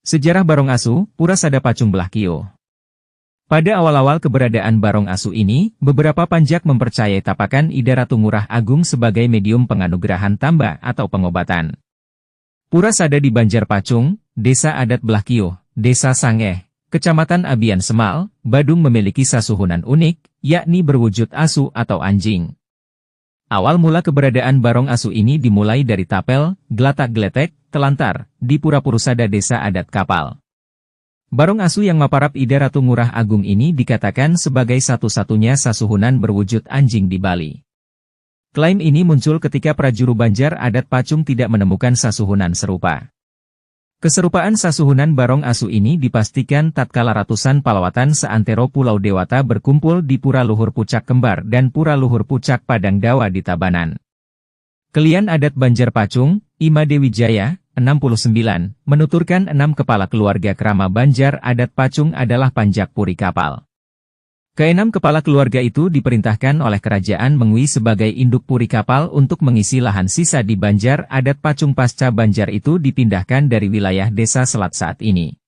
Sejarah Barong Asu, Purasada Pacung Belah Kio. Pada awal-awal keberadaan Barong Asu ini, beberapa panjak mempercayai tapakan Ida Ratu Ngurah Agung sebagai medium penganugerahan tamba atau pengobatan. Purasada di Banjar Pacung, Desa Adat Belah Kio, Desa Sangeh, Kecamatan Abian Semal, Badung memiliki sasuhunan unik, yakni berwujud asu atau anjing. Awal mula keberadaan Barong Asu ini dimulai dari tapel, gelatak-geletek, telantar, di Pura Purusada Desa Adat Kapal. Barong Asu yang maparap Ida Ratu Ngurah Agung ini dikatakan sebagai satu-satunya sasuhunan berwujud anjing di Bali. Klaim ini muncul ketika prajuru Banjar Adat Pacung tidak menemukan sasuhunan serupa. Keserupaan sasuhunan Barong Asu ini dipastikan tatkala ratusan palawatan seantero Pulau Dewata berkumpul di Pura Luhur Pucak Kembar dan Pura Luhur Pucak Padang Dawa di Tabanan. Kelian Adat Banjar Pacung, Ima Dewi Jaya, 69, menuturkan 6 kepala keluarga Krama Banjar Adat Pacung adalah panjak puri kapal. Keenam kepala keluarga itu diperintahkan oleh kerajaan Mengwi sebagai induk puri kapal untuk mengisi lahan sisa di Banjar Adat Pacung pasca Banjar itu dipindahkan dari wilayah desa selat saat ini.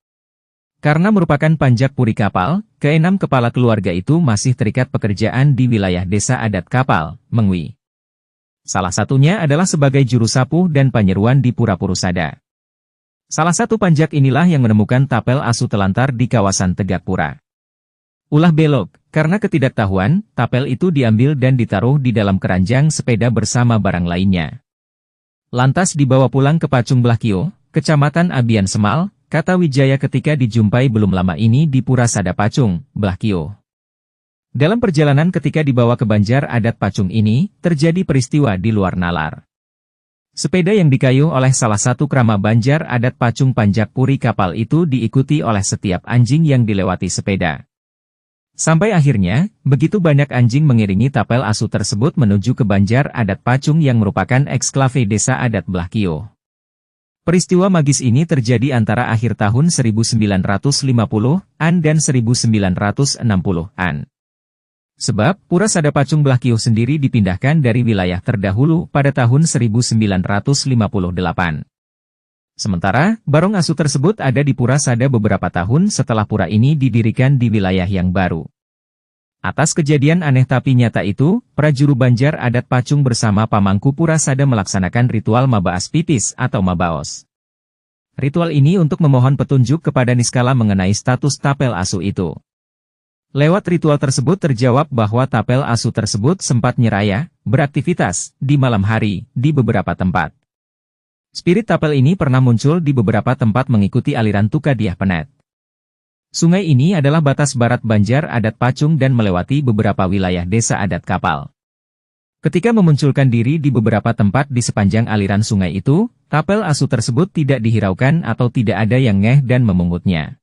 Karena merupakan panjak puri kapal, keenam kepala keluarga itu masih terikat pekerjaan di wilayah desa adat kapal, Mengwi. Salah satunya adalah sebagai juru sapu dan panyeruan di Pura Purusada. Salah satu panjak inilah yang menemukan tapel asu telantar di kawasan Tegakpura. Ulah belok, karena ketidaktahuan, tapel itu diambil dan ditaruh di dalam keranjang sepeda bersama barang lainnya. Lantas dibawa pulang ke Pacung Belah Kio, Kecamatan Abian Semal, kata Wijaya ketika dijumpai belum lama ini di Purasada Pacung, Belah Kio. Dalam perjalanan ketika dibawa ke Banjar Adat Pacung ini, terjadi peristiwa di luar nalar. Sepeda yang dikayuh oleh salah satu krama Banjar Adat Pacung panjak puri kapal itu diikuti oleh setiap anjing yang dilewati sepeda. Sampai akhirnya, begitu banyak anjing mengiringi tapel asu tersebut menuju ke Banjar Adat Pacung yang merupakan eksklave Desa Adat Belah Kio. Peristiwa magis ini terjadi antara akhir tahun 1950-an dan 1960-an. Sebab, Purasada Pacung Belah Kio sendiri dipindahkan dari wilayah terdahulu pada tahun 1958. Sementara, Barong Asu tersebut ada di Purasada beberapa tahun setelah pura ini didirikan di wilayah yang baru. Atas kejadian aneh tapi nyata itu, prajuru Banjar Adat Pacung bersama pamangku Purasada melaksanakan ritual Mabaas Pipis atau Mabaos. Ritual ini untuk memohon petunjuk kepada Niskala mengenai status tapel asu itu. Lewat ritual tersebut terjawab bahwa tapel asu tersebut sempat nyeraya, beraktivitas, di malam hari, di beberapa tempat. Spirit tapel ini pernah muncul di beberapa tempat mengikuti aliran Tukadiah Penet. Sungai ini adalah batas barat Banjar Adat Pacung dan melewati beberapa wilayah desa adat kapal. Ketika memunculkan diri di beberapa tempat di sepanjang aliran sungai itu, tapel asu tersebut tidak dihiraukan atau tidak ada yang ngeh dan memungutnya.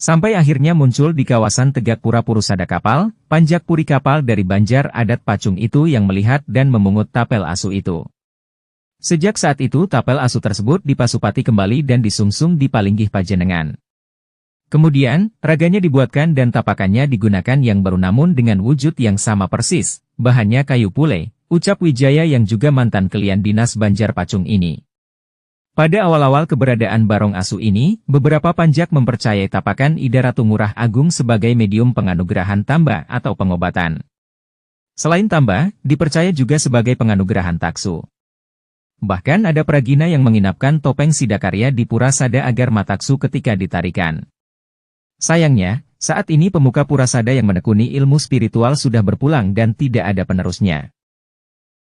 Sampai akhirnya muncul di kawasan Tegakpura Purusada Kapal, panjak puri kapal dari Banjar Adat Pacung itu yang melihat dan memungut tapel asu itu. Sejak saat itu tapel asu tersebut dipasupati kembali dan disungsung di Palinggih Pajenengan. Kemudian, raganya dibuatkan dan tapakannya digunakan yang baru namun dengan wujud yang sama persis, bahannya kayu pule, ucap Wijaya yang juga mantan kelian dinas Banjar Pacung ini. Pada awal-awal keberadaan Barong Asu ini, beberapa panjak mempercayai tapakan Ida Ratu Ngurah Agung sebagai medium penganugerahan tamba atau pengobatan. Selain tamba, dipercaya juga sebagai penganugerahan taksu. Bahkan ada pragina yang menginapkan topeng Sidakarya di Purasada agar mataksu ketika ditarikan. Sayangnya, saat ini pemuka Purasada yang menekuni ilmu spiritual sudah berpulang dan tidak ada penerusnya.